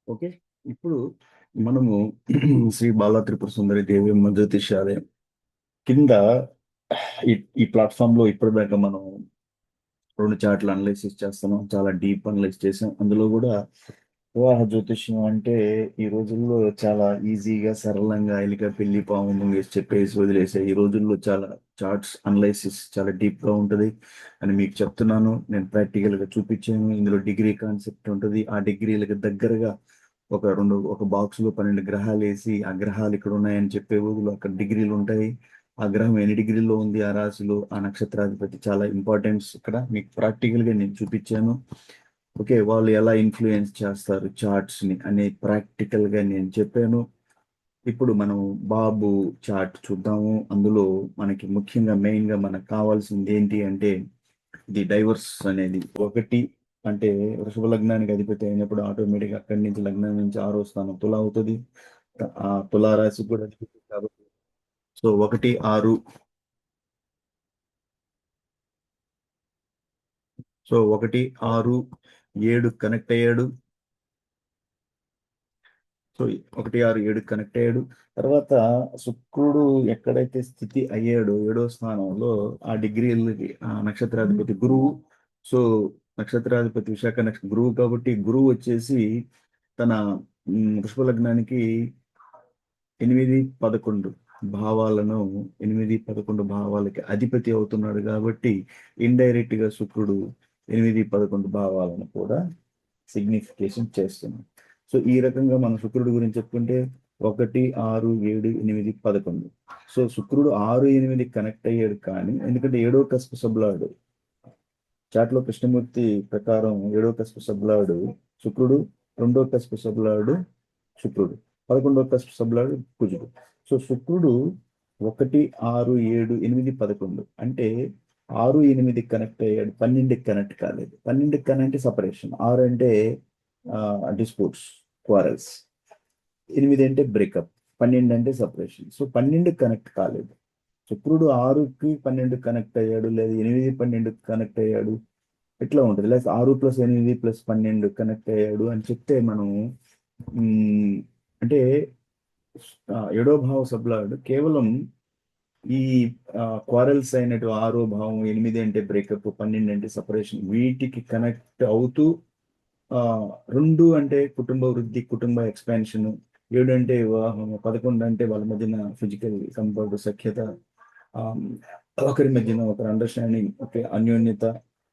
Okay. ఇప్పుడు మనము శ్రీ బాలా త్రిపుర సుందరి దేవి జ్యోతిష్యాలయం కింద ఈ ఈ ప్లాట్ఫామ్ లో ఇప్పటిదాకా మనం 2 చార్ట్లు అనలైసిస్ చేస్తున్నాం. చాలా డీప్ అనలైజ్ చేసాం. అందులో కూడా వివాహ జ్యోతిష్యం అంటే ఈ రోజుల్లో చాలా ఈజీగా సరళంగా ఎలిక పెళ్లి పాము ముంగేసి చెప్పేసి వదిలేసే ఈ రోజుల్లో చాలా చార్ట్స్ అనలైసిస్ చాలా డీప్ గా ఉంటది అని మీకు చెప్తున్నాను. నేను ప్రాక్టికల్ గా చూపించాను. ఇందులో డిగ్రీ కాన్సెప్ట్ ఉంటుంది. ఆ డిగ్రీలకు దగ్గరగా ఒక బాక్స్ లో 12 గ్రహాలు వేసి ఆ గ్రహాలు ఇక్కడ ఉన్నాయని చెప్పే రోజులు అక్కడ డిగ్రీలు ఉంటాయి. ఆ గ్రహం ఎన్ని డిగ్రీల్లో ఉంది, ఆ రాశిలో ఆ నక్షత్రాధిపతి చాలా ఇంపార్టెన్స్ ఇక్కడ మీకు ప్రాక్టికల్ గా నేను చూపించాను. ఓకే, వాళ్ళు ఎలా ఇన్ఫ్లుయెన్స్ చేస్తారు చార్ట్స్ ని అనే ప్రాక్టికల్ గా నేను చెప్పాను. ఇప్పుడు మనం బాబు చార్ట్ చూద్దాము. అందులో మనకి ముఖ్యంగా మెయిన్ గా మనకు కావాల్సింది ఏంటి అంటే ఇది డైవర్స్ అనేది ఒకటి. అంటే వృషభ లగ్నానికి అధిపతి అయినప్పుడు ఆటోమేటిక్ అక్కడి నుంచి లగ్నం నుంచి 6వ స్థానం తుల అవుతుంది. ఆ తులా రాశి కూడా అధిపతి కాబట్టి సో 1 6. సో 1 6 7 కనెక్ట్ అయ్యాడు. సో 1 6 7 కనెక్ట్ అయ్యాడు. తర్వాత శుక్రుడు ఎక్కడైతే స్థితి అయ్యాడో 7వ స్థానంలో ఆ డిగ్రీలకి ఆ నక్షత్రాధిపతి గురువు. సో నక్షత్రాధిపతి విశాఖ నక్షత్ర గురువు కాబట్టి గురువు వచ్చేసి తన వృషభ లగ్నానికి 8 11 భావాలను 8 11 భావాలకి అధిపతి అవుతున్నాడు కాబట్టి ఇండైరెక్ట్ గా శుక్రుడు 8 11 భావాలను కూడా సిగ్నిఫికేషన్ చేస్తున్నాడు. సో ఈ రకంగా మనం శుక్రుడి గురించి చెప్పుకుంటే 1 6 7 8 11. సో శుక్రుడు 6 8 కనెక్ట్ అయ్యాడు కానీ ఎందుకంటే ఏడో కస్ప సబ్లాడు చాట్లో కృష్ణమూర్తి ప్రకారం ఏడో కస్ప సబ్లాడు శుక్రుడు, రెండో కస్ప సబ్లాడు శుక్రుడు, 11వ కస్ప సబ్లాడు కుజుడు. సో శుక్రుడు 1 6 7 8 11 అంటే 6 8 కనెక్ట్ అయ్యాడు, 12కి కనెక్ట్ కాలేదు. 12కి కనెక్ట్ సపరేషన్, 6 అంటే డిస్ప్యూట్స్, క్వారల్స్, 8 అంటే బ్రేకప్, 12 అంటే సపరేషన్. సో 12 కనెక్ట్ కాలేదు. శుక్రుడు 6కి 12 కనెక్ట్ అయ్యాడు, లేదా 8 12 కనెక్ట్ అయ్యాడు, ఎట్లా ఉంటుంది? లేదా 6 + 8 + 12 కనెక్ట్ అయ్యాడు అని చెప్తే మనం ఉమ్, అంటే ఏడో భావ సబ్లాడ్ కేవలం ఈ క్వారల్స్ అయినట్టు 6వ భావం, 8 అంటే బ్రేకప్, 12 అంటే సపరేషన్, వీటికి కనెక్ట్ అవుతూ ఆ 2 అంటే కుటుంబ వృద్ధి, కుటుంబ ఎక్స్పాన్షన్, 7 అంటే వివాహం, 11 అంటే వాళ్ళ మధ్యన ఫిజికల్ కంఫర్ట్, సఖ్యత, ఆ, ఒకరి మధ్యన ఒకరి అండర్స్టాండింగ్, ఓకే, అన్యోన్యత,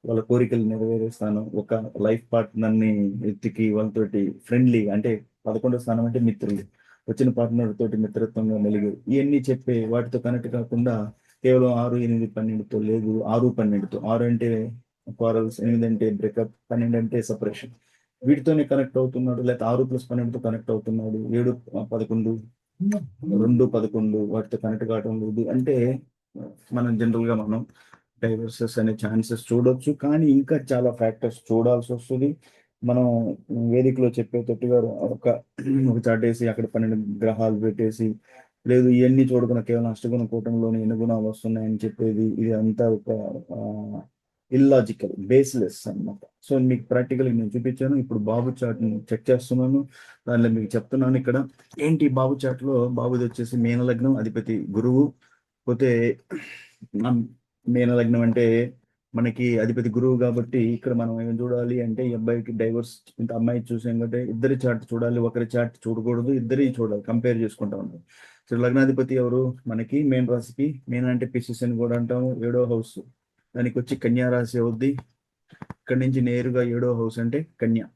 వాళ్ళ కోరికలు నెరవేరుస్తాను, ఒక లైఫ్ పార్ట్నర్ ని ఎత్తికి వాళ్ళతోటి ఫ్రెండ్లీ అంటే 11వ స్థానం అంటే మిత్రులు, వచ్చిన పార్ట్నర్ తోటి మిత్రత్వంగా మెలిగి ఇవన్నీ చెప్పే వాటితో కనెక్ట్ కాకుండా కేవలం 6 8 12తో లేదు, 6 12తో, 6 అంటే క్వారల్స్, 8 అంటే బ్రేకప్, 12 అంటే సపరేషన్, వీటితోనే కనెక్ట్ అవుతున్నాడు. లేకపోతే 6 + 12తో కనెక్ట్ అవుతున్నాడు, 7 11, 2 11 వాటితో కనెక్ట్ కావడం లేదు అంటే మనం డైవర్సెస్ అనే ఛాన్సెస్ చూడొచ్చు. కానీ ఇంకా చాలా ఫ్యాక్టర్స్ చూడాల్సి వస్తుంది. మనం వేదికలో చెప్పేటట్టుగా ఒక ఒక చాటేసి అక్కడ 12 గ్రహాలు పెట్టేసి లేదు ఇవన్నీ చూడకుండా కేవలం అష్టగుణ కూటంలోని ఎన్ని గుణాలు వస్తున్నాయని చెప్పేది ఇది అంతా ఒక ఇల్లాజికల్, బేస్లెస్ అన్నమాట. సో మీకు ప్రాక్టికల్ నేను చూపించాను. ఇప్పుడు బాబు చాట్ చెక్ చేస్తున్నాను. దానిలో మీకు చెప్తున్నాను ఇక్కడ ఏంటి బాబు చాట్ లో. బాబుది వచ్చేసి మీన లగ్నం, అధిపతి గురువు. పోతే ఆ మీన లగ్నం అంటే మనకి అధిపతి గురువు కాబట్టి ఇక్కడ మనం ఏం చూడాలి అంటే ఈ అబ్బాయికి డైవర్స్, ఇంత అమ్మాయి చూసాం కంటే ఇద్దరి చార్ట్ చూడాలి, ఒకరి చార్ట్ చూడకూడదు, ఇద్దరి చూడాలి, కంపేర్ చేసుకుంటా ఉంటాం. సో లగ్నాధిపతి ఎవరు మనకి మేన్ రాశికి, మేన్ అంటే పిసిస్ అని కూడా అంటాము, 7వ హౌస్, దానికి వచ్చి కన్యా రాశి అవుద్ది. ఇక్కడ నుంచి నేరుగా 7వ హౌస్ అంటే కన్యా,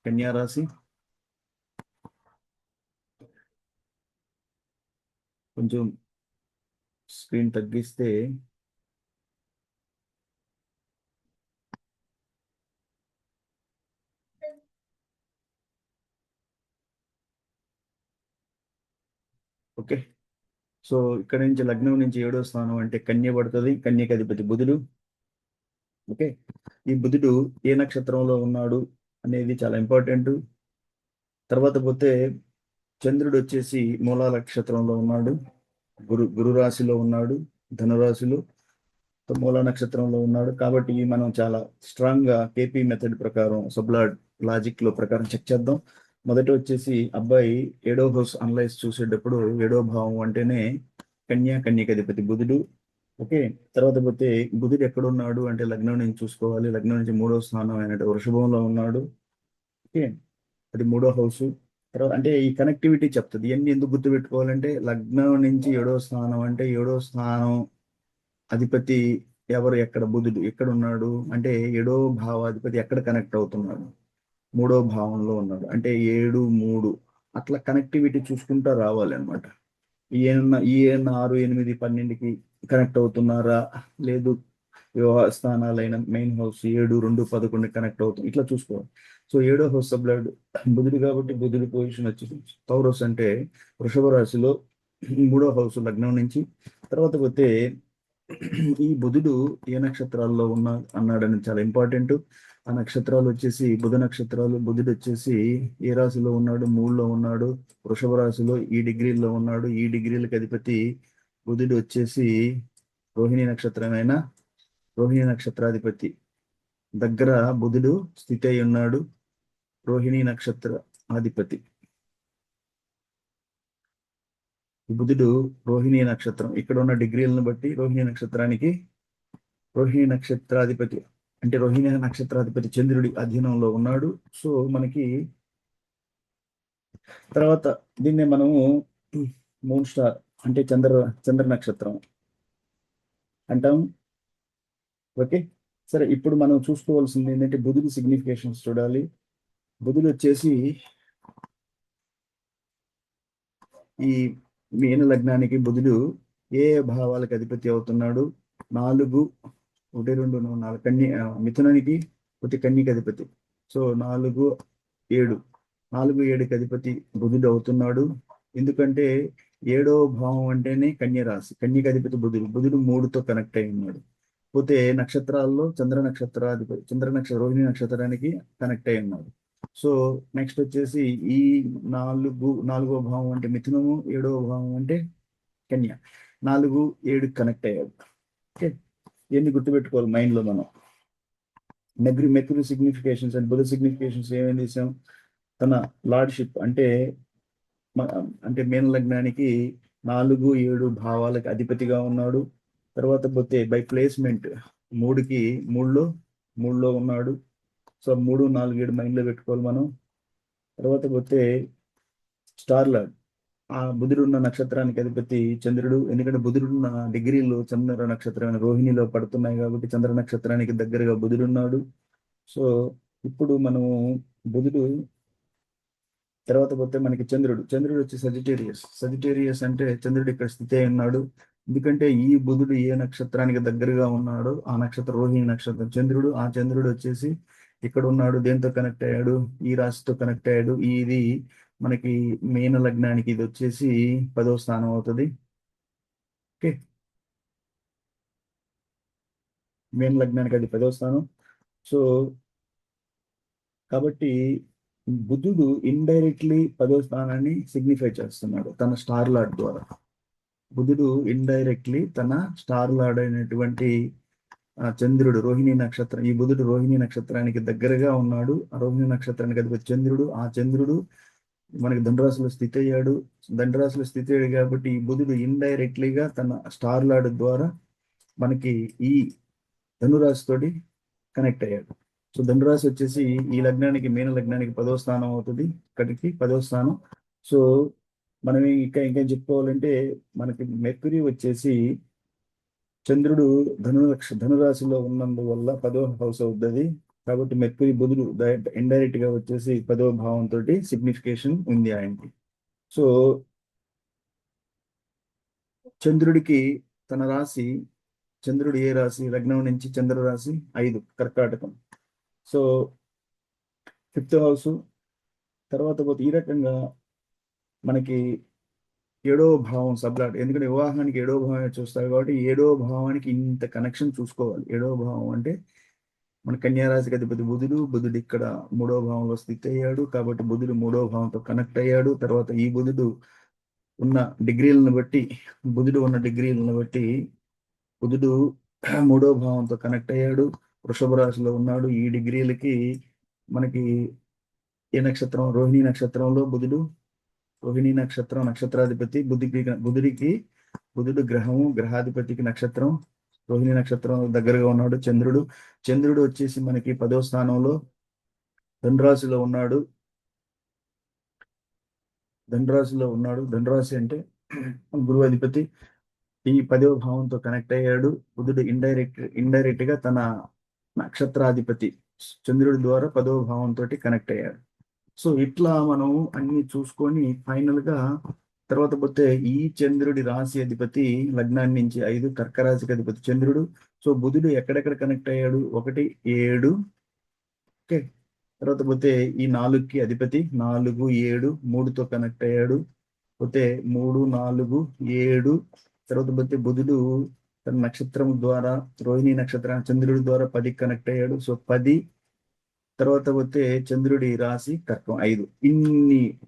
కన్యా రాశి. కొంచెం స్క్రీన్ తగ్గిస్తే ఓకే. సో ఇక్కడ నుంచి లగ్నం నుంచి 7వ స్థానం అంటే కన్య పడుతుంది. కన్యకి అధిపతి బుధుడు. ఓకే, ఈ బుధుడు ఏ నక్షత్రంలో ఉన్నాడు అనేది చాలా ఇంపార్టెంట్. తర్వాత పోతే చంద్రుడు వచ్చేసి మూలా నక్షత్రంలో ఉన్నాడు, గురు రాశిలో ఉన్నాడు, ధనురాశిలో, మూలా నక్షత్రంలో ఉన్నాడు. కాబట్టి మనం చాలా స్ట్రాంగ్ గా కేపీ మెథడ్ ప్రకారం సబ్లాడ్ లాజిక్ లో ప్రకారం చెక్ చేద్దాం. మొదట వచ్చేసి అబ్బాయి ఏడో హౌస్ అనలైజ్ చూసేటప్పుడు ఏడో భావం అంటేనే కన్యకి అధిపతి బుధుడు. ఓకే. తర్వాత పోతే బుధుడు ఎక్కడున్నాడు అంటే లగ్నం నుంచి చూసుకోవాలి. లగ్నం నుంచి మూడో స్థానం అయినట్టు వృషభంలో ఉన్నాడు. ఓకే. అది మూడో హౌస్. తర్వాత అంటే ఈ కనెక్టివిటీ చెప్తుంది. ఇవన్నీ ఎందుకు గుర్తుపెట్టుకోవాలంటే లగ్నం నుంచి ఏడో స్థానం అంటే ఏడో స్థానం అధిపతి ఎవరు, ఎక్కడ బుధుడు ఎక్కడ ఉన్నాడు అంటే ఏడో భావాధిపతి ఎక్కడ కనెక్ట్ అవుతున్నాడు, మూడో భావంలో ఉన్నాడు అంటే 7, 3 అట్లా కనెక్టివిటీ చూసుకుంటా రావాలి అనమాట. ఈయన 6, 8, 12కి కనెక్ట్ అవుతున్నారా, లేదు వివాహ స్థానాలైన మెయిన్ హౌస్ 7, 2, 11 కనెక్ట్ అవుతుంది, ఇట్లా చూసుకోవాలి. సో ఏడో హౌస్ సబ్లాడ్ బుధుడు కాబట్టి బుధుడి పొజిషన్ వచ్చేసి టౌరస్ అంటే వృషభ రాశిలో మూడో హౌస్ లగ్నం నుంచి. తర్వాత పోతే ఈ బుధుడు ఏ నక్షత్రాల్లో అన్నాడని చాలా ఇంపార్టెంట్. ఆ నక్షత్రాలు వచ్చేసి బుధ నక్షత్రాలు. బుధుడు వచ్చేసి ఏ రాశిలో ఉన్నాడు, 3లో ఉన్నాడు, వృషభ రాశిలో ఈ డిగ్రీల్లో ఉన్నాడు. ఈ డిగ్రీలకు అధిపతి బుధుడు వచ్చేసి రోహిణి నక్షత్రమైన రోహిణి నక్షత్రాధిపతి దగ్గర బుధుడు స్థితి అయి ఉన్నాడు. రోహిణి నక్షత్ర అధిపతి బుధుడు రోహిణి నక్షత్రం ఇక్కడ ఉన్న డిగ్రీలను బట్టి రోహిణి నక్షత్రాధిపతి అంటే రోహిణి నక్షత్రాధిపతి చంద్రుడి అధీనంలో ఉన్నాడు. సో మనకి తర్వాత దీన్నే మనము మూన్ స్టార్ అంటే చంద్ర నక్షత్రం అంటాం. ఓకే. సరే, ఇప్పుడు మనం చూసుకోవాల్సింది ఏంటంటే బుధుడి సిగ్నిఫికేషన్స్ చూడాలి. బుధుడు వచ్చేసి ఈ మీన లగ్నానికి బుధుడు ఏ భావాలకు అధిపతి అవుతున్నాడు, 4, 1, 2, 4 మిథునానికి ప్రతి కన్యకి అధిపతి. సో 4, 7 4, 7కి అధిపతి బుధుడు అవుతున్నాడు. ఎందుకంటే ఏడో భావం అంటేనే కన్య రాశి, కన్యకి అధిపతి బుధుడు 3తో కనెక్ట్ అయి ఉన్నాడు. పోతే నక్షత్రాల్లో రోహిణి నక్షత్రానికి కనెక్ట్ అయి ఉన్నాడు. సో నెక్స్ట్ వచ్చేసి ఈ 4వ భావం అంటే మిథునము, 7వ భావం అంటే కన్య, 4, 7 కనెక్ట్ అయ్యాడు. ఓకే. ఇవన్నీ గుర్తుపెట్టుకోవాలి మైండ్ లో మనం. Mercury significations and Budha significations ఏమేమి చేసాం, తన లార్డ్షిప్ అంటే మీన లగ్నానికి 4, 7 భావాలకు అధిపతిగా ఉన్నాడు. తర్వాత పోతే బై ప్లేస్మెంట్ 3కి 3లో ఉన్నాడు. సో 3, 4, 7 మైండ్ లో పెట్టుకోవాలి మనం. తర్వాత పోతే స్టార్ లార్డ్ ఆ బుధుడు ఉన్న నక్షత్రానికి అధిపతి చంద్రుడు. ఎందుకంటే బుధుడు ఉన్న డిగ్రీలు చంద్ర నక్షత్రమైన రోహిణిలో పడుతున్నాయి కాబట్టి చంద్ర నక్షత్రానికి దగ్గరగా బుధుడు ఉన్నాడు. సో ఇప్పుడు మనము బుధుడు తర్వాత పోతే మనకి చంద్రుడు వచ్చి సజిటేరియస్ అంటే చంద్రుడు ఇక్కడ స్థితి అయి ఉన్నాడు. ఎందుకంటే ఈ బుధుడు ఏ నక్షత్రానికి దగ్గరగా ఉన్నాడో ఆ నక్షత్రం రోహిణి నక్షత్రం చంద్రుడు. ఆ చంద్రుడు వచ్చేసి ఇక్కడ ఉన్నాడు. దేంతో కనెక్ట్ అయ్యాడు, ఈ రాశితో కనెక్ట్ అయ్యాడు. ఇది మనకి మీన లగ్నానికి ఇది వచ్చేసి 10వ స్థానం అవుతుంది. ఓకే. మీన లగ్నానికి అది 10వ స్థానం. సో కాబట్టి బుధుడు ఇండైరెక్ట్లీ 10వ స్థానాన్ని సిగ్నిఫై చేస్తున్నాడు తన స్టార్ లార్డ్ ద్వారా. బుధుడు ఇండైరెక్ట్లీ తన స్టార్ లార్డ్ అయినటువంటి చంద్రుడు రోహిణి నక్షత్రం, ఈ బుధుడు రోహిణి నక్షత్రానికి దగ్గరగా ఉన్నాడు. ఆ రోహిణి నక్షత్రానికి అధిపతి చంద్రుడు. ఆ చంద్రుడు మనకి ధనురాశిలో స్థితి అయ్యాడు. ధనురాశిలో స్థితి అయ్యాడు కాబట్టి ఈ బుధుడు ఇండైరెక్ట్లీగా తన స్టార్ లార్డ్ ద్వారా మనకి ఈ ధనురాశితోటి కనెక్ట్ అయ్యాడు. సో ధనురాశి వచ్చేసి ఈ లగ్నానికి మీన లగ్నానికి 10వ స్థానం అవుతుంది. ఇక్కడికి 10వ స్థానం. సో మనం ఇంకా చెప్పుకోవాలంటే మనకి మెర్క్యూరీ వచ్చేసి చంద్రుడు ధనురాశిలో ఉన్నందువల్ల 10వ హౌస్ అవుతుంది. కాబట్టి మెర్క్యూరీ బుధుడు ఇండైరెక్ట్ గా వచ్చేసి 10వ భావంతో సిగ్నిఫికేషన్ ఉంది ఆయనకి. సో చంద్రుడికి తన రాశి, చంద్రుడు ఏ రాశి, లగ్నం నుంచి చంద్ర రాశి 5 కర్కాటకం. So 5th house. తర్వాత పోతే ఈ రకంగా మనకి 7వ భావం సబ్లాట్, ఎందుకంటే వివాహానికి 7వ భావం చూస్తారు కాబట్టి 7వ భావానికి ఇంత కనెక్షన్ చూసుకోవాలి. 7వ భావం అంటే మన కన్యారాశికి అధిపతి బుధుడు ఇక్కడ 3వ భావంలో స్థితి అయ్యాడు కాబట్టి బుధుడు 3వ భావంతో కనెక్ట్ అయ్యాడు. తర్వాత ఈ బుధుడు ఉన్న డిగ్రీలను బట్టి బుధుడు 3వ భావంతో కనెక్ట్ అయ్యాడు. వృషభ రాశిలో ఉన్నాడు. ఈ డిగ్రీలకి మనకి ఏ నక్షత్రం? రోహిణి నక్షత్రంలో బుధుడు. రోహిణి నక్షత్రం నక్షత్రాధిపతి బుధుడు గ్రహము, గ్రహాధిపతికి నక్షత్రం. రోహిణి నక్షత్రం దగ్గరగా ఉన్నాడు చంద్రుడు. చంద్రుడు వచ్చేసి మనకి 10వ స్థానంలో ధనురాశిలో ఉన్నాడు. ధనురాశి అంటే గురువు అధిపతి. ఈ 10వ భావంతో కనెక్ట్ అయ్యాడు. బుధుడు ఇండైరెక్ట్ గా తన నక్షత్రాధిపతి చంద్రుడి ద్వారా 10వ భావంతో కనెక్ట్ అయ్యాడు. సో ఇట్లా మనం అన్ని చూసుకొని ఫైనల్ గా తర్వాత పోతే ఈ చంద్రుడి రాశి అధిపతి లగ్నాన్ని నుంచి 5 కర్కరాశికి అధిపతి చంద్రుడు. సో బుధుడు ఎక్కడెక్కడ కనెక్ట్ అయ్యాడు? 1, 7. ఓకే. తర్వాత పోతే ఈ 4కి అధిపతి 4, 7, 3తో కనెక్ట్ అయ్యాడు. పోతే 3, 4, 7. తర్వాత పోతే బుధుడు తన నక్షత్రం ద్వారా రోహిణి నక్షత్రం చంద్రుడి ద్వారా 10కి కనెక్ట్ అయ్యాడు. సో 10. తర్వాత పోతే చంద్రుడి రాశి కర్కం 5.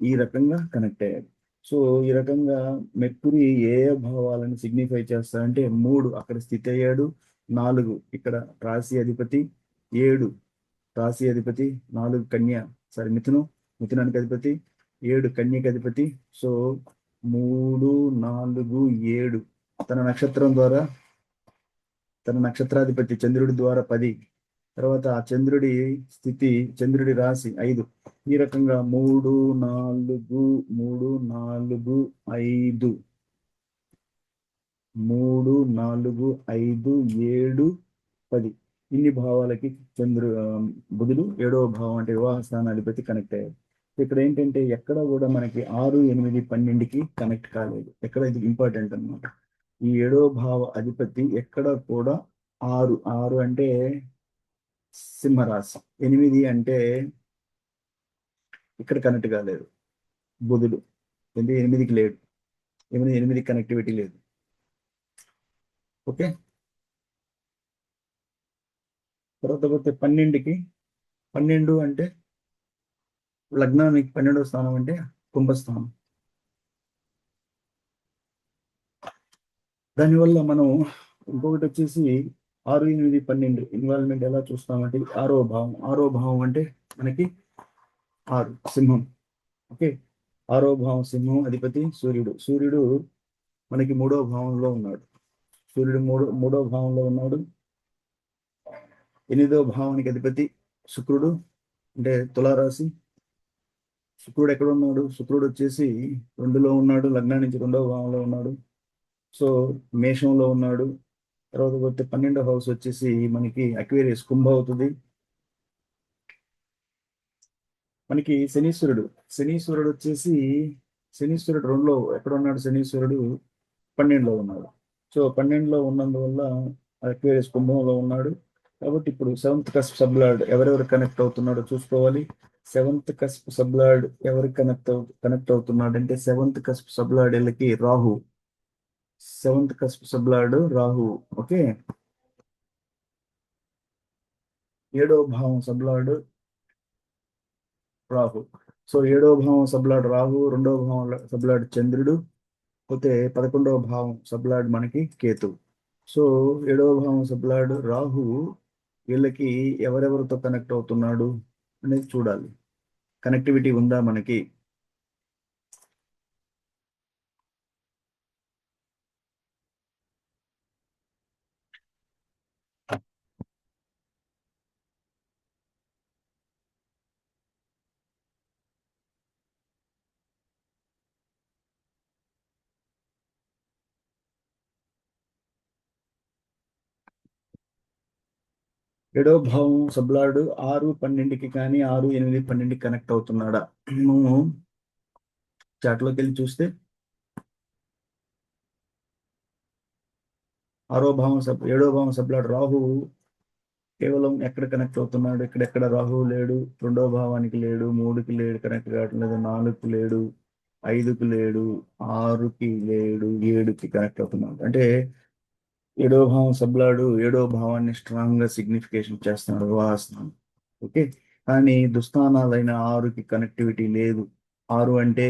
ఈ రకంగా కనెక్ట్ అయ్యాడు. సో ఈ రకంగా మెర్కురీ ఏ భావాలను సిగ్నిఫై చేస్తారంటే 3 అక్కడ స్థితి అయ్యాడు. 4 ఇక్కడ రాశి అధిపతి. 7 రాశి అధిపతి. 4 మిథునానికి అధిపతి. 7 కన్యకి అధిపతి. సో 3, 4, 7 తన నక్షత్రం ద్వారా తన నక్షత్రాధిపతి చంద్రుడి ద్వారా 10. తర్వాత ఆ చంద్రుడి స్థితి చంద్రుడి రాశి 5. ఈ రకంగా 3, 4, 3, 4, 5, 3, 4, 5, 7, 10 ఇన్ని భావాలకి బుధుడు 7వ భావం అంటే వివాహ స్థానాధిపతి కనెక్ట్ అయ్యాడు. ఇక్కడ ఏంటంటే ఎక్కడ కూడా మనకి 6, 8, 12కి కనెక్ట్ కాలేదు. ఎక్కడ ఇది ఇంపార్టెంట్ అన్నమాట. ఈ 7వ భావ అధిపతి ఎక్కడ కూడా 6 అంటే సింహరాశి, 8 అంటే ఇక్కడ కనెక్ట్ కాలేదు బుధుడు. ఎందుకంటే 8కి లేడు. 8 కనెక్టివిటీ లేదు. ఓకే. తర్వాత పోతే 12 అంటే లగ్నానికి 12వ స్థానం అంటే కుంభస్థానం. దానివల్ల మనం ఇంకొకటి వచ్చేసి 6, 8, 12 ఇన్వాల్వ్మెంట్ ఎలా చూస్తామంటే 6వ భావం అంటే మనకి 6 సింహం. ఓకే. 6వ భావం సింహం అధిపతి సూర్యుడు మనకి 3వ భావంలో ఉన్నాడు. సూర్యుడు మూడవ భావంలో ఉన్నాడు. 8వ భావానికి అధిపతి శుక్రుడు అంటే తులారాశి. శుక్రుడు ఎక్కడ ఉన్నాడు? శుక్రుడు వచ్చేసి 2లో ఉన్నాడు. లగ్నం నుంచి 2వ భావంలో ఉన్నాడు. సో మేషంలో ఉన్నాడు. తర్వాత పోతే 12వ హౌస్ వచ్చేసి మనకి అక్వేరియస్ కుంభ అవుతుంది. మనకి శనీశ్వరుడు వచ్చేసి 2లో ఎక్కడ ఉన్నాడు? శనీశ్వరుడు 12లో ఉన్నాడు. సో 12లో ఉన్నందువల్ల అక్వేరియస్ కుంభంలో ఉన్నాడు. కాబట్టి ఇప్పుడు 7th కస్ప్ సబ్లార్డ్ ఎవరెవరు కనెక్ట్ అవుతున్నాడో చూసుకోవాలి. 7th కస్ప్ సబ్లార్డ్ ఎవరికి కనెక్ట్ అవుతున్నాడు అంటే 7th కస్ప్ సబ్లార్డ్ వీళ్ళకి Rahu. 7th cusp sublord Rahu. Okay. 7వ భావం సబ్లార్డ్ రాహు. సో 7వ భావం సబ్లార్డ్ రాహు, 2వ భావం సబ్లార్డ్ చంద్రుడు. పోతే 11వ భావం సబ్లార్డ్ మనకి కేతు. సో 7వ భావం సబ్లార్డ్ రాహు వీళ్ళకి ఎవరెవరితో కనెక్ట్ అవుతున్నాడు అనేది చూడాలి. కనెక్టివిటీ ఉందా మనకి? ఏడవ భావం సబ్లార్డ్ 6, 12కి కానీ 6, 8, 12కి కనెక్ట్ అవుతున్నాడా? నువ్వు చాట్లోకి వెళ్ళి చూస్తే 7వ భావం సబ్లార్డ్ రాహు కేవలం ఎక్కడ కనెక్ట్ అవుతున్నాడు? ఎక్కడెక్కడ రాహు లేడు. 2వ భావానికి లేడు, 3కి లేడు, కనెక్ట్ కావట్లేదు. 4కి లేడు, 5కి లేడు, 6కి లేడు, 7కి కనెక్ట్ అవుతున్నాడు. అంటే 7వ భావం సబ్లాడు 7వ భావాన్ని స్ట్రాంగ్ గా సిగ్నిఫికేషన్ చేస్తున్నాడు వివాహస్థానం. ఓకే. కానీ దుస్థానాలైన 6కి కనెక్టివిటీ లేదు. 6 అంటే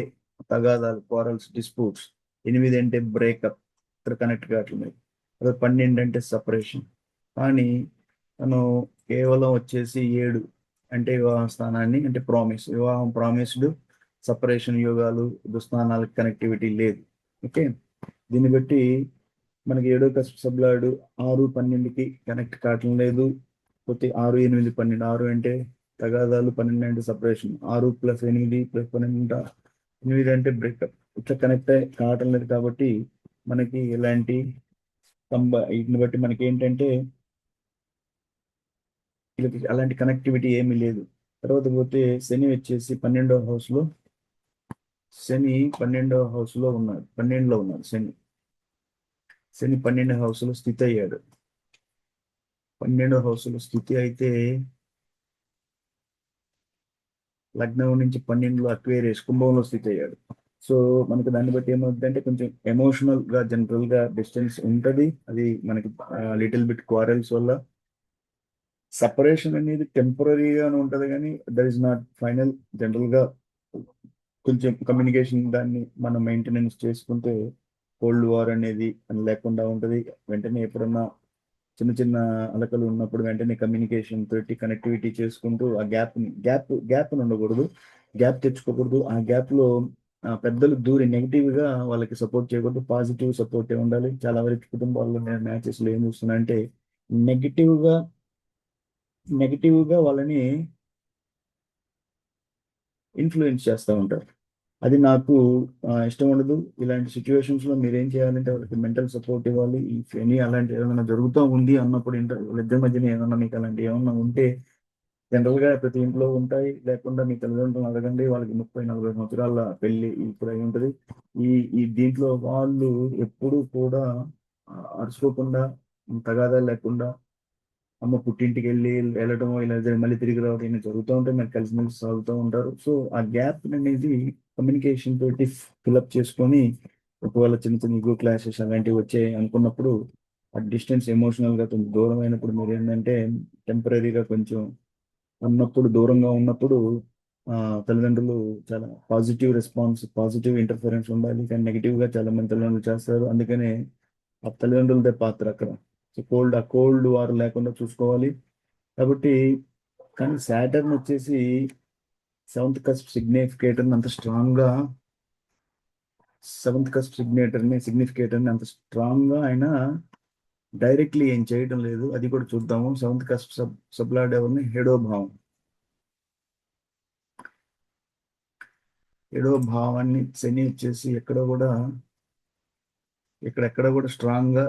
తగాదాలు, క్వారల్స్, డిస్ప్యూట్స్. 8 అంటే బ్రేకప్, ఇక్కడ కనెక్ట్ కావట్లేదు. అదే 12 అంటే సపరేషన్. కానీ తను కేవలం వచ్చేసి 7 అంటే వివాహ స్థానాన్ని అంటే ప్రామిస్, వివాహం ప్రామిస్డ్, సపరేషన్ యోగాలు దుస్థానాలకు కనెక్టివిటీ లేదు. ఓకే, దీన్ని బట్టి మనకి ఏడో కస్ప్ సబ్లాడు 6-12కి కనెక్ట్ కావటం లేదు. పోతే 6-8-12, 6 అంటే తగాదాలు, 12 అంటే సపరేషన్, 6+8+12 8 అంటే బ్రేకప్. ఇట్లా కనెక్ట్ కావటం లేదు కాబట్టి మనకి ఇలాంటి వీటిని బట్టి మనకి ఏంటంటే వీళ్ళకి అలాంటి కనెక్టివిటీ ఏమీ లేదు. తర్వాత పోతే శని వచ్చేసి 12వ హౌస్ లో, శని 12వ హౌస్ లో ఉన్నాడు, 12లో ఉన్నాడు శని. శని 12వ హౌస్ లో స్థితి అయ్యాడు. 12వ హౌస్ లో స్థితి అయితే లగ్నం నుంచి 12లో అక్వేరియస్ కుంభంలో స్థితి అయ్యాడు. సో మనకి దాన్ని బట్టి ఏమవుతుందంటే కొంచెం ఎమోషనల్ గా జనరల్ గా డిస్టెన్స్ ఉంటది. అది మనకి లిటిల్ బిట్ క్వారల్స్ వల్ల. సపరేషన్ అనేది టెంపరీగానే ఉంటది కానీ that is not final. General గా కొంచెం కమ్యూనికేషన్ దాన్ని మనం మెయింటెనెన్స్ చేసుకుంటే కోల్డ్ వార్ అనేది లేకుండా ఉంటది. వెంటనే ఎప్పుడన్నా చిన్న చిన్న అలకలు ఉన్నప్పుడు వెంటనే కమ్యూనికేషన్ తోటి కనెక్టివిటీ చేసుకుంటూ ఆ గ్యాప్ ఉండకూడదు, గ్యాప్ తెచ్చుకోకూడదు. ఆ గ్యాప్ లో పెద్దలు దూరి నెగిటివ్ గా వాళ్ళకి సపోర్ట్ చేయకూడదు, పాజిటివ్ సపోర్ట్ ఉండాలి. చాలా వరకు కుటుంబాల్లో నేను మ్యాచెస్ లో ఏం చూస్తున్నా అంటే నెగిటివ్ గా నెగిటివ్ గా వాళ్ళని ఇన్ఫ్లుయెన్స్ చేస్తూ ఉంటారు. అది నాకు ఇష్టం ఉండదు. ఇలాంటి సిచ్యువేషన్స్ లో మీరు ఏం చేయాలంటే వాళ్ళకి మెంటల్ సపోర్ట్ ఇవ్వాలి. ఇఫ్ ఎనీ అలాంటి ఏమైనా జరుగుతూ ఉంది అన్నప్పుడు వాళ్ళిద్దరి మధ్యన ఏమన్నా మీకు అలాంటి ఏమన్నా ఉంటే జనరల్ గా ప్రతి ఇంట్లో ఉంటాయి. లేకుండా మీ తల్లిదండ్రులను అడగండి. వాళ్ళకి 30-40 సంవత్సరాల పెళ్లి ఇప్పుడు అయి ఉంటది. ఈ ఈ దీంట్లో వాళ్ళు ఎప్పుడూ కూడా అరుచుకోకుండా, తగాదాలు లేకుండా అమ్మ పుట్టింటికి వెళ్ళడం ఇలా మళ్ళీ తిరిగి రావడం ఇలా జరుగుతూ ఉంటాయి. మరి కలిసిమెలిసి సాగుతూ ఉంటారు. సో ఆ గ్యాప్ అనేది కమ్యూనికేషన్ తోటి ఫిల్అప్ చేసుకొని ఒకవేళ చిన్న చిన్న ఈగో క్లాషెస్ అలాంటివి వచ్చాయి అనుకున్నప్పుడు ఆ డిస్టెన్స్ ఎమోషనల్ గా కొంచెం దూరం అయినప్పుడు మీరు ఏంటంటే టెంపరీగా కొంచెం దూరంగా ఉన్నప్పుడు ఆ తల్లిదండ్రులు చాలా పాజిటివ్ రెస్పాన్స్, పాజిటివ్ ఇంటర్ఫరెన్స్ ఉండాలి. కానీ నెగిటివ్ గా చాలా మంది తల్లిదండ్రులు చేస్తారు. అందుకనే ఆ తల్లిదండ్రులదే పాత్ర అక్కడ. సో కోల్డ్ వార్ లేకుండా చూసుకోవాలి. కాబట్టి కానీ సాటర్న్ వచ్చేసి సెవెంత్ కస్ప్ సిగ్నిఫికేటర్ అంత స్ట్రాంగ్ గా సిగ్నిఫికేటర్ ని అంత స్ట్రాంగ్ గా ఆయన డైరెక్ట్లీ ఏం చేయడం లేదు. అది కూడా చూద్దాము. సెవెంత్ కస్ప్ సబ్లాడ్ ఎవరిని, హెడో భావం. ఏడో భావాన్ని శని వచ్చేసి ఎక్కడెక్కడ కూడా స్ట్రాంగ్ గా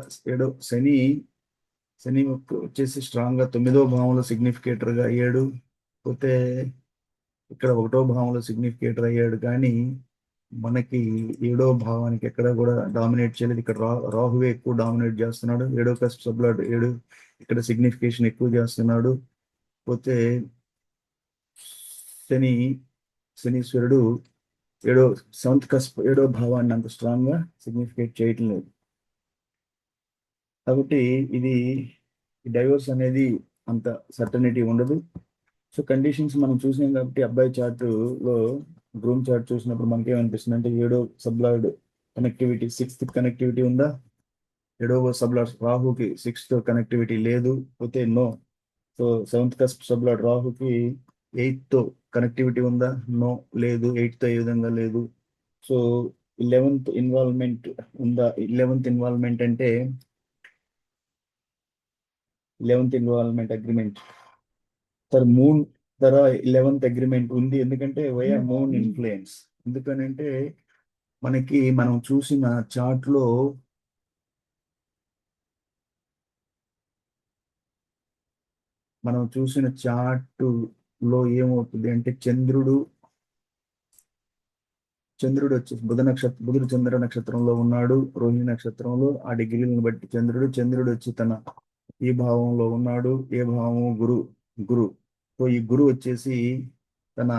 శని శని వచ్చేసి స్ట్రాంగ్ గా 9వ భావంలో సిగ్నిఫికేటర్ గా అయ్యాడు. పోతే ఇక్కడ 1వ భావంలో సిగ్నిఫికేటర్ అయ్యాడు. కానీ మనకి 7వ భావానికి ఎక్కడ కూడా డామినేట్ చేయలేదు. ఇక్కడ రాహువే ఎక్కువ డామినేట్ చేస్తున్నాడు. ఏడో కస్ప్ సబ్లాడ్ 7 ఇక్కడ సిగ్నిఫికేషన్ ఎక్కువ చేస్తున్నాడు. పోతే శని శనీశ్వరుడు ఏడో సెవెంత్ కస్ప్ 7వ భావాన్ని అంత స్ట్రాంగ్ గా సిగ్నిఫికేట్ చేయటం లేదు. కాబట్టి ఇది డైవర్స్ అనేది అంత సర్టనిటీ ఉండదు. సో కండిషన్స్ మనం చూసినాం కాబట్టి అబ్బాయి చార్ట్ లో గ్రూమ్ చార్ట్ చూసినప్పుడు మనకి ఏమనిపిస్తుంది అంటే ఏడో సబ్లార్డ్ కనెక్టివిటీ, సిక్స్త్ కనెక్టివిటీ ఉందా? ఏడవ సబ్లార్డ్ రాహుకి సిక్స్త్ కనెక్టివిటీ లేదు. పోతే no. So seventh cusp sublord రాహుకి ఎయిత్ తో కనెక్టివిటీ ఉందా? నో, లేదు. ఎయిత్ తో ఏ విధంగా లేదు. సో 11th ఇన్వాల్వ్మెంట్ ఉందా? 11th ఇన్వాల్వ్మెంట్ అంటే 11th ఇన్వాల్వ్మెంట్ అగ్రిమెంట్ మూన్ తర 11th అగ్రిమెంట్ ఉంది. ఎందుకంటే వయా మూన్ ఇన్ఫ్లుయెన్స్. ఎందుకనంటే మనం చూసిన చార్ట్ లో ఏమవుతుంది అంటే చంద్రుడు వచ్చి బుధుడు చంద్ర నక్షత్రంలో ఉన్నాడు. రోహిణి నక్షత్రంలో ఆ డిగ్రీలను బట్టి చంద్రుడు వచ్చి తన ఈ భావంలో ఉన్నాడు. ఏ భావము? గురు. సో ఈ గురు వచ్చేసి తన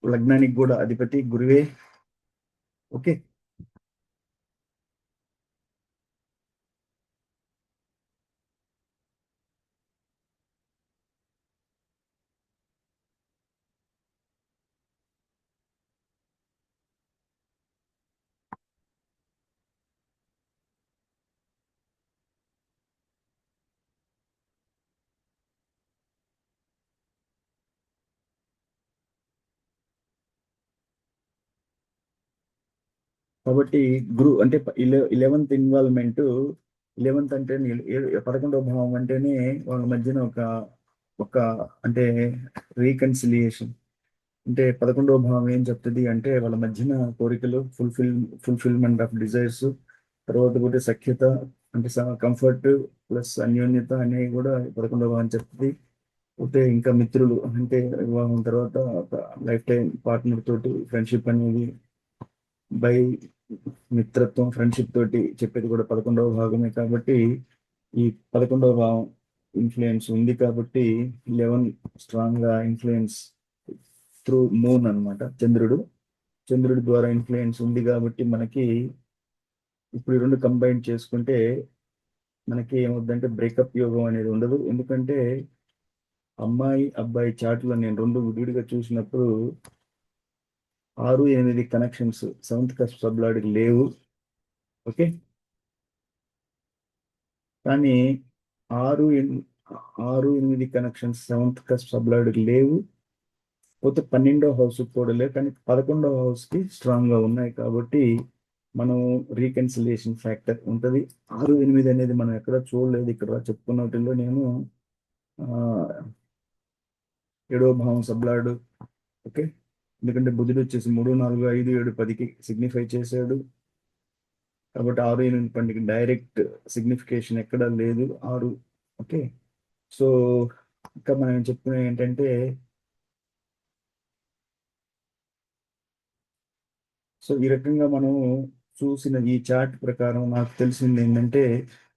లగ్నానికి కూడా అధిపతి గురువే. ఓకే. కాబట్టి అంటే 11th ఇన్వాల్వ్మెంట్, 11th అంటే 11వ భావం అంటేనే వాళ్ళ మధ్యన ఒక ఒక అంటే రీకన్సిలియేషన్. అంటే 11వ భావం ఏం చెప్తుంది అంటే వాళ్ళ మధ్యన కోరికలు ఫుల్ఫిల్మెంట్ ఆఫ్ డిజైర్స్, తర్వాత కూడా సఖ్యత అంటే కంఫర్ట్ ప్లస్ అన్యోన్యత అనేవి కూడా 11వ భావం చెప్తుంది. అయితే ఇంకా మిత్రులు అంటే వివాహం తర్వాత ఒక లైఫ్ టైం పార్ట్నర్ తోటి ఫ్రెండ్షిప్ అనేది బై మిత్రత్వం ఫ్రెండ్షిప్ తోటి చెప్పేది కూడా 11వ భాగమే. కాబట్టి ఈ 11వ భావం ఇన్ఫ్లుయెన్స్ ఉంది కాబట్టి 11 స్ట్రాంగ్ గా ఇన్ఫ్లుయెన్స్ త్రూ మూన్ అన్నమాట, చంద్రుడి ద్వారా ఇన్ఫ్లుయెన్స్ ఉంది కాబట్టి మనకి ఇప్పుడు ఈ రెండు కంబైన్ చేసుకుంటే మనకి ఏమవుతుందంటే బ్రేకప్ యోగం అనేది ఉండదు. ఎందుకంటే అమ్మాయి అబ్బాయి చాట్లో నేను రెండు విడిగా చూసినప్పుడు 6, 8 కనెక్షన్స్ సెవెంత్ కస్ప్ సబ్లాడికి లేవు. ఓకే, కానీ 6, 8 కనెక్షన్స్ సెవెంత్ కస్ప్ సబ్లాడికి లేవు. పోతే 12వ హౌస్ కూడా లేవు, కానీ 11వ హౌస్ కి స్ట్రాంగ్ గా ఉన్నాయి. కాబట్టి మనం రీకన్సిలియేషన్ ఫ్యాక్టర్ ఉంటది. 6, 8 అనేది మనం ఎక్కడ చూడలేదు. ఇక్కడ చెప్పుకున్న వాటిల్లో నేను 7వ భావం సబ్లాడు. ఓకే, ఎందుకంటే బుధుడు వచ్చేసి 3, 4, 5, 7, 10కి సిగ్నిఫై చేశాడు. కాబట్టి 6, 8, 12కి డైరెక్ట్ సిగ్నిఫికేషన్ ఎక్కడ లేదు 6. ఓకే, సో ఇంకా మనం చెప్పుకునే ఏంటంటే సో ఈ రకంగా మనం చూసిన ఈ చార్ట్ ప్రకారం నాకు తెలిసింది ఏంటంటే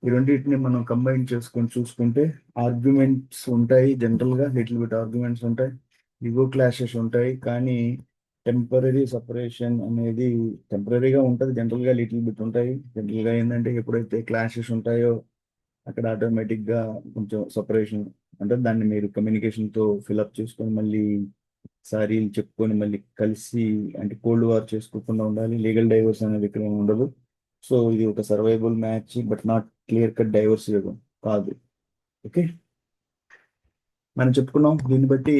ఈ రెండింటిని మనం కంబైన్ చేసుకొని చూసుకుంటే ఆర్గ్యుమెంట్స్ ఉంటాయి, జనరల్ గా లిటిల్ బిట్ ఆర్గ్యుమెంట్స్ ఉంటాయి, ఈగో క్లాషెస్ ఉంటాయి. కానీ టెంపరీ సపరేషన్ అనేది టెంపరీగా ఉంటుంది, జనరల్ గా లిటిల్ బిట్ ఉంటాయి. జనరల్ గా ఏంటంటే ఎప్పుడైతే క్లాషెస్ ఉంటాయో అక్కడ ఆటోమేటిక్ గా కొంచెం సపరేషన్ అంటే దాన్ని మీరు కమ్యూనికేషన్ తో ఫిల్అప్ చేసుకొని మళ్ళీ సారీలు చెప్పుకొని మళ్ళీ కలిసి అంటే కోల్డ్ వార్ చేసుకోకుండా ఉండాలి. లీగల్ డైవర్స్ అనేది ఇక్కడ ఏమి ఉండదు. సో ఇది ఒక survival match but not clear cut divorce యుగం కాదు. ఓకే, మనం చెప్పుకున్నాం దీన్ని బట్టి